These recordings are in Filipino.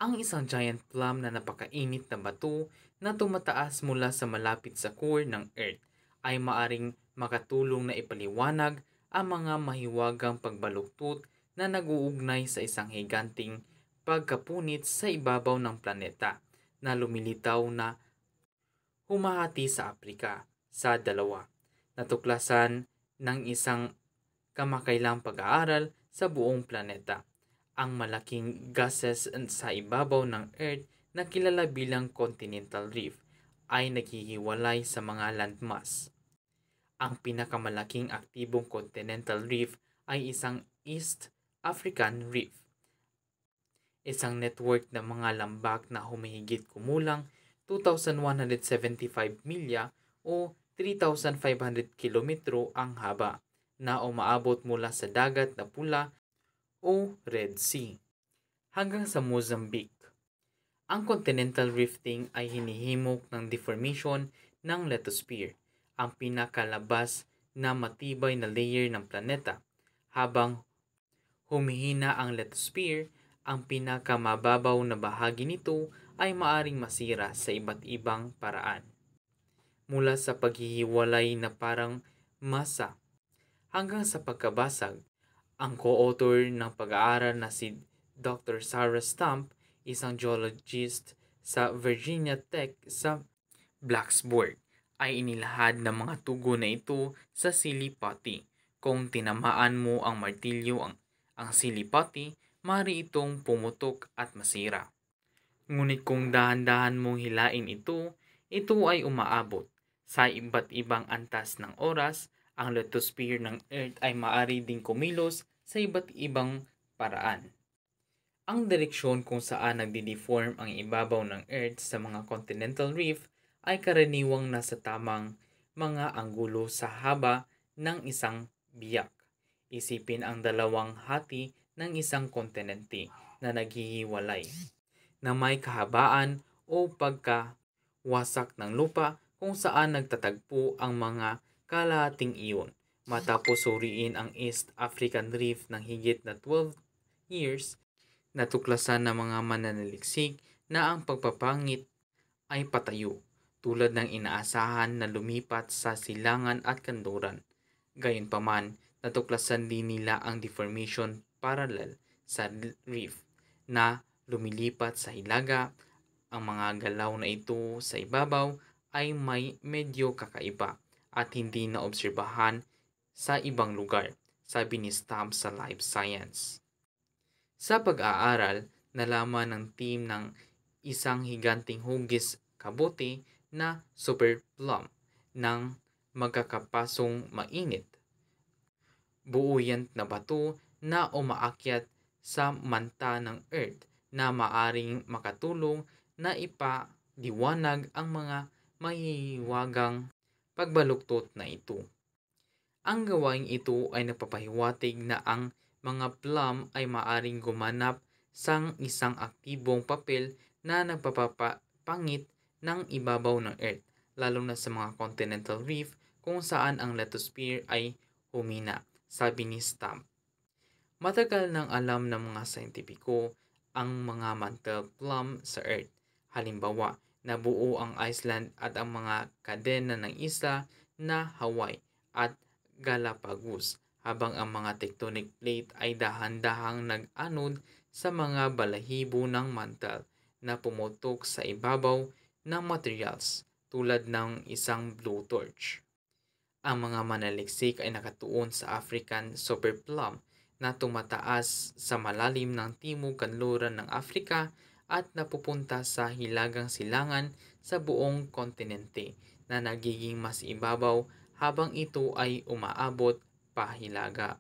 Ang isang giant plum na napakainit na bato na tumataas mula sa malapit sa core ng Earth ay maaring makatulong na ipaliwanag ang mga mahiwagang pagbaluktot na naguugnay sa isang higanting pagkapunit sa ibabaw ng planeta na lumilitaw na humahati sa Afrika sa dalawa. Natuklasan ng isang kamakailang pag-aaral sa buong planeta. Ang malaking gases sa ibabaw ng Earth na kilala bilang continental rift ay naghihiwalay sa mga landmass. Ang pinakamalaking aktibong continental rift ay isang East African Rift, isang network ng mga lambak na humihigit kumulang 2,175 milya o 3,500 kilometro ang haba na umaabot mula sa dagat na pula o Red Sea hanggang sa Mozambique. Ang continental rifting ay hinihimok ng deformation ng lithosphere, ang pinakalabas na matibay na layer ng planeta. Habang humihina ang lithosphere, ang pinakamababaw na bahagi nito ay maaring masira sa iba't ibang paraan. Mula sa paghihiwalay na parang masa hanggang sa pagkabasag. Ang co-author ng pag-aaral na si Dr. Sarah Stump, isang geologist sa Virginia Tech sa Blacksburg, ay inilahad ng mga tugo na ito sa silipati. Kung tinamaan mo ang martilyo ang silipati, maaari itong pumutok at masira. Ngunit kung dahan-dahan mong hilain ito ay umaabot. Sa iba't ibang antas ng oras, ang lithosphere ng Earth ay maaari ding kumilos sa iba't ibang paraan. Ang direksyon kung saan nagdi-deform ang ibabaw ng Earth sa mga continental rift ay karaniwang nasa tamang mga anggulo sa haba ng isang biyak. Isipin ang dalawang hati ng isang kontinente na naghihiwalay na may kahabaan o pagkawasak ng lupa kung saan nagtatagpo ang mga kalahating iyon. Matapos suriin ang East African Rift ng higit na 12 years, natuklasan ng mga mananaliksik na ang pagpapangit ay patayo, tulad ng inaasahan na lumipat sa silangan at kanluran. Gayunpaman, natuklasan din nila ang deformation parallel sa reef na lumilipat sa hilaga. Ang mga galaw na ito sa ibabaw ay may medyo kakaiba at hindi naobserbahan sa ibang lugar, sabi ni Stump sa Life Science. Sa pag-aaral, nalaman ng team ng isang higanting hugis kabote na super plum ng magkakapasong mainit. Buo yan na bato na umaakyat sa manta ng Earth na maaring makatulong na ipaliwanag ang mga mahihiwagang pagbaluktot na ito. Ang gawaing ito ay napapahiwatig na ang mga plum ay maaring gumanap sa isang aktibong papel na nagpapapangit ng ibabaw ng Earth, lalo na sa mga continental reef kung saan ang lithosphere ay humina, sabi ni Stump. Matagal nang alam ng mga scientifico ang mga mantle plum sa Earth. Halimbawa, nabuo ang Iceland at ang mga kadena ng isla na Hawaii at Galapagos, habang ang mga tectonic plate ay dahan-dahang nag-anod sa mga balahibo ng mantle na pumutok sa ibabaw ng materials tulad ng isang blowtorch. Ang mga manaliksik ay nakatuon sa African super plum na tumataas sa malalim ng timog kanluran ng Afrika at napupunta sa hilagang silangan sa buong kontinente na nagiging mas ibabaw habang ito ay umaabot pahilaga.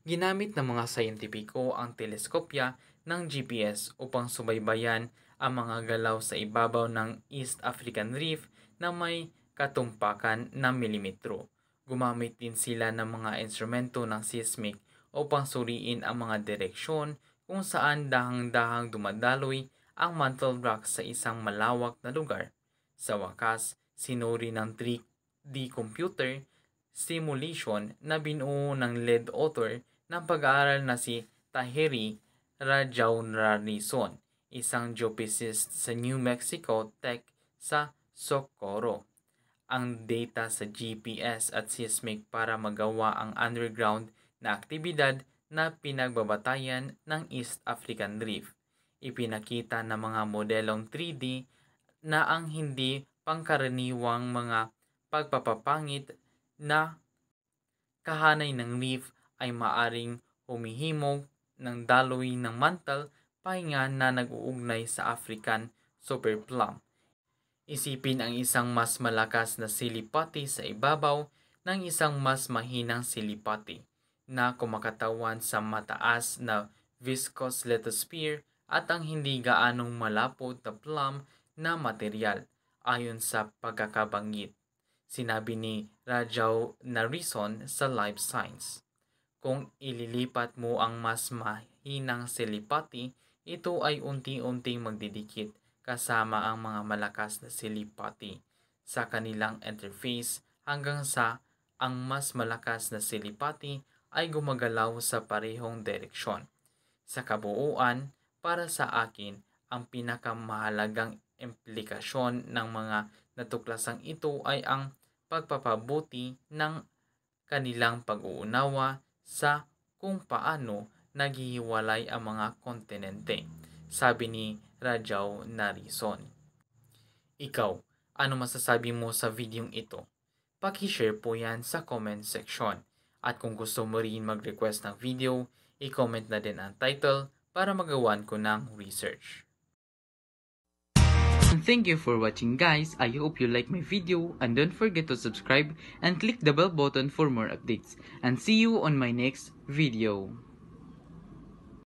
Ginamit ng mga sayentipiko ang teleskopya ng GPS upang subaybayan ang mga galaw sa ibabaw ng East African Reef na may katumpakan ng milimetro. Gumamit din sila ng mga instrumento ng seismic upang suriin ang mga direksyon kung saan dahang-dahang dumadaloy ang mantle rock sa isang malawak na lugar. Sa wakas, sinuri ng 3D computer simulation na binuo ng lead author ng pag-aaral na si Taheri Rajaonarisson, isang geophysicist sa New Mexico Tech sa Socorro, ang data sa GPS at seismic para magawa ang underground na aktibidad na pinagbabatayan ng East African Rift. Ipinakita ng mga modelong 3D na ang hindi pangkaraniwang mga pagpapapangit na kahanay ng reef ay maaring humihimog ng daloy ng mantle pahinga na nag-uugnay sa African super plum. Isipin ang isang mas malakas na silipati sa ibabaw ng isang mas mahinang silipati na kumakatawan sa mataas na viscous lithosphere at ang hindi gaanong malapot na plum na material ayon sa pagkakabanggit. Sinabi ni Rajao Narison sa Life Science. Kung ililipat mo ang mas mahinang silipati, ito ay unti-unting magdidikit kasama ang mga malakas na silipati sa kanilang interface hanggang sa ang mas malakas na silipati ay gumagalaw sa parehong direksyon. Sa kabuuan, para sa akin, ang pinakamahalagang implikasyon ng mga natuklasang ito ay ang pagpapabuti ng kanilang pag-uunawa sa kung paano naghihiwalay ang mga kontinente, sabi ni Rajao Narison. Ikaw, ano masasabi mo sa videong ito? Paki-share po yan sa comment section. At kung gusto mo rin mag-request ng video, i-comment na din ang title para magawan ko ng research. Thank you for watching, guys. I hope you like my video and don't forget to subscribe and click the bell button for more updates. And see you on my next video.